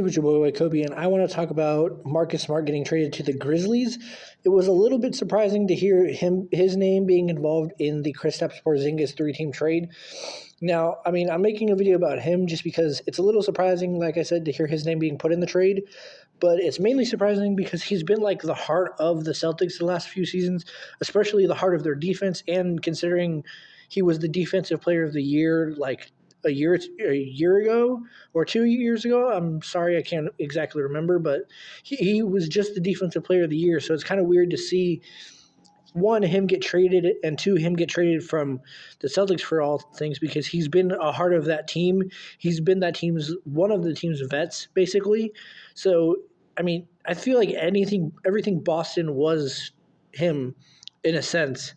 YouTube? It's your boy Kobe, and I want to talk about Marcus Smart getting traded to the Grizzlies. It was a little bit surprising to hear his name being involved in the Kristaps Porzingis three-team trade. Now, I mean, I'm making a video about him just because it's a little surprising, like I said, to hear his name being put in the trade. But it's mainly surprising because he's been like the heart of the Celtics the last few seasons, especially the heart of their defense. And considering he was the defensive player of the year, like a year ago or 2 years ago. I'm sorry, I can't exactly remember, but he was just the defensive player of the year. So it's kind of weird to see one, him get traded, and two, him get traded from the Celtics for all things because he's been a heart of that team. He's been that team's one of the team's vets, basically. So I mean, I feel like everything Boston was him in a sense.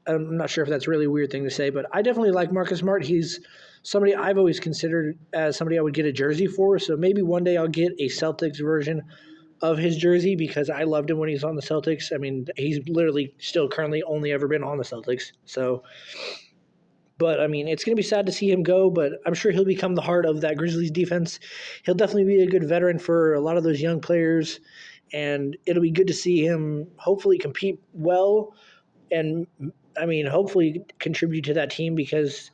I'm not sure if that's a really weird thing to say, but I definitely like Marcus Smart. He's somebody I've always considered as somebody I would get a jersey for. So maybe one day I'll get a Celtics version of his jersey because I loved him when he was on the Celtics. I mean, he's literally still currently only ever been on the Celtics. So, but I mean, it's going to be sad to see him go, but I'm sure he'll become the heart of that Grizzlies defense. He'll definitely be a good veteran for a lot of those young players, and it'll be good to see him hopefully compete well and I mean, hopefully contribute to that team because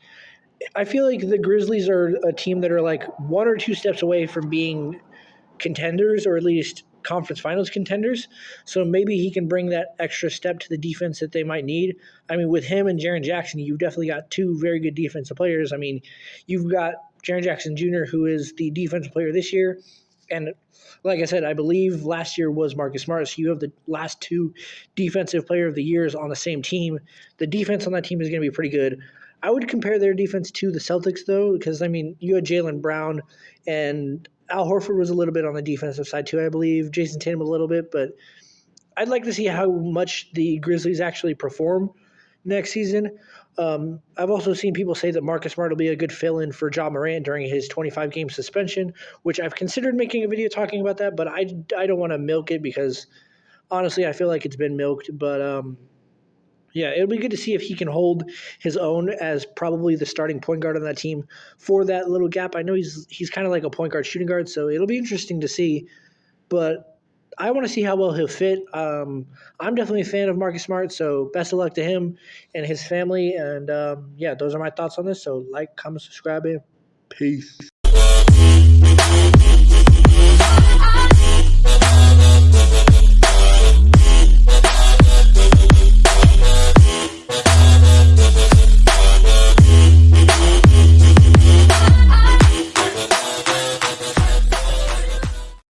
I feel like the Grizzlies are a team that are like one or two steps away from being contenders or at least conference finals contenders. So maybe he can bring that extra step to the defense that they might need. I mean, with him and Jaren Jackson, you've definitely got two very good defensive players. I mean, you've got Jaren Jackson Jr., who is the defensive player this year. And like I said, I believe last year was Marcus Smart. So you have the last two defensive player of the years on the same team. The defense on that team is going to be pretty good. I would compare their defense to the Celtics, though, because, I mean, you had Jaylen Brown and Al Horford was a little bit on the defensive side, too, I believe. Jason Tatum a little bit. But I'd like to see how much the Grizzlies actually perform next season. I've also seen people say that Marcus Smart will be a good fill-in for Ja Morant during his 25-game suspension, which I've considered making a video talking about that, but I don't want to milk it because, honestly, I feel like it's been milked. But, yeah, it'll be good to see if he can hold his own as probably the starting point guard on that team for that little gap. I know he's kind of like a point guard shooting guard, so it'll be interesting to see. But I want to see how well he'll fit. I'm definitely a fan of Marcus Smart, so best of luck to him and his family. And yeah, those are my thoughts on this. So like, comment, subscribe, and peace.